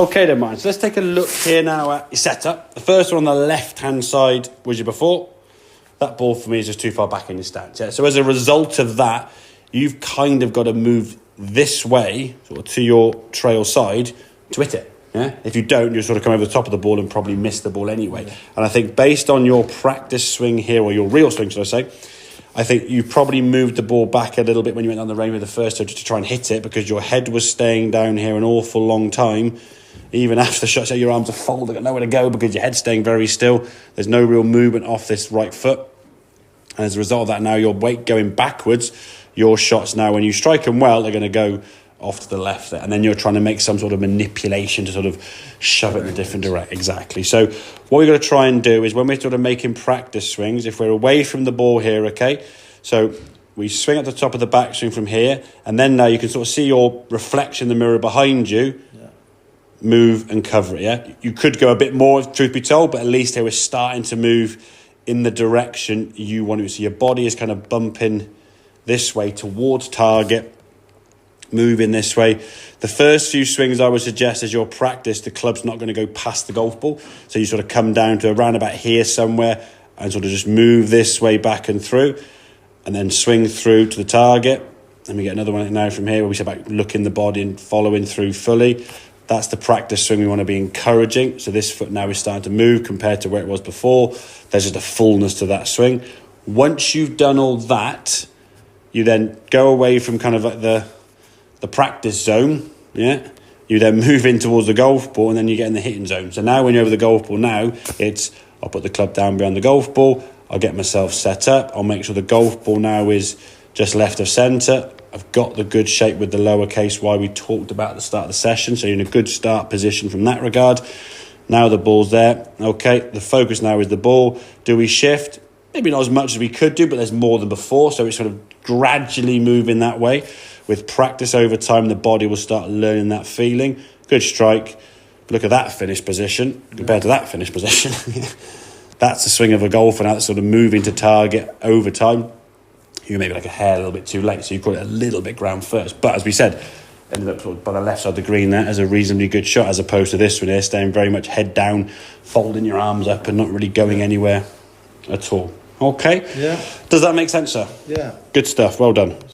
Okay then, Martin, so let's take a look here now at your setup. The first one on the left-hand side was your before. That ball for me is just too far back in your stance. Yeah? So as a result of that, you've kind of got to move this way, sort of to your trail side, to hit it. Yeah? If you don't, you'll sort of come over the top of the ball and probably miss the ball anyway. Yeah. And I think based on your practice swing here, or your real swing, should I say, I think you probably moved the ball back a little bit when you went on the range with the first toe to try and hit it, because your head was staying down here an awful long time. Even after the shot, so your arms are folded, got nowhere to go because your head's staying very still. There's no real movement off this right foot. And as a result of that, now your weight going backwards, your shots now, when you strike them well, they're going to go off to the left there. And then you're trying to make some sort of manipulation to sort of shove it in a different direction. Exactly. So what we're going to try and do is when we're sort of making practice swings, if we're away from the ball here, okay, so we swing at the top of the backswing from here, and then now you can sort of see your reflection in the mirror behind you. Move and cover it, yeah? You could go a bit more, truth be told, but at least they were starting to move in the direction you want to. So your body is kind of bumping this way towards target, moving this way. The first few swings I would suggest as your practice, the club's not going to go past the golf ball. So you sort of come down to around about here somewhere and sort of just move this way back and through, and then swing through to the target. And we get another one now from here where we say about looking the body and following through fully. That's the practice swing we want to be encouraging. So this foot now is starting to move compared to where it was before. There's just a fullness to that swing. Once you've done all that, you then go away from kind of like the practice zone. Yeah. You then move in towards the golf ball, and then you get in the hitting zone. So now when you're over the golf ball now, it's I'll put the club down behind the golf ball. I'll get myself set up. I'll make sure the golf ball now is just left of centre. I've got the good shape with the lowercase Y we talked about at the start of the session. So you're in a good start position from that regard. Now the ball's there. Okay, the focus now is the ball. Do we shift? Maybe not as much as we could do, but there's more than before. So it's sort of gradually moving that way. With practice over time, the body will start learning that feeling. Good strike. Look at that finish position compared to that finish position. That's the swing of a golfer now that's sort of moving to target over time. You maybe like a hair a little bit too late, so you call it a little bit ground first. But as we said, ended up sort of by the left side of the green there as a reasonably good shot, as opposed to this one here, staying very much head down, folding your arms up and not really going anywhere at all. Okay? Yeah. Does that make sense, sir? Yeah. Good stuff. Well done.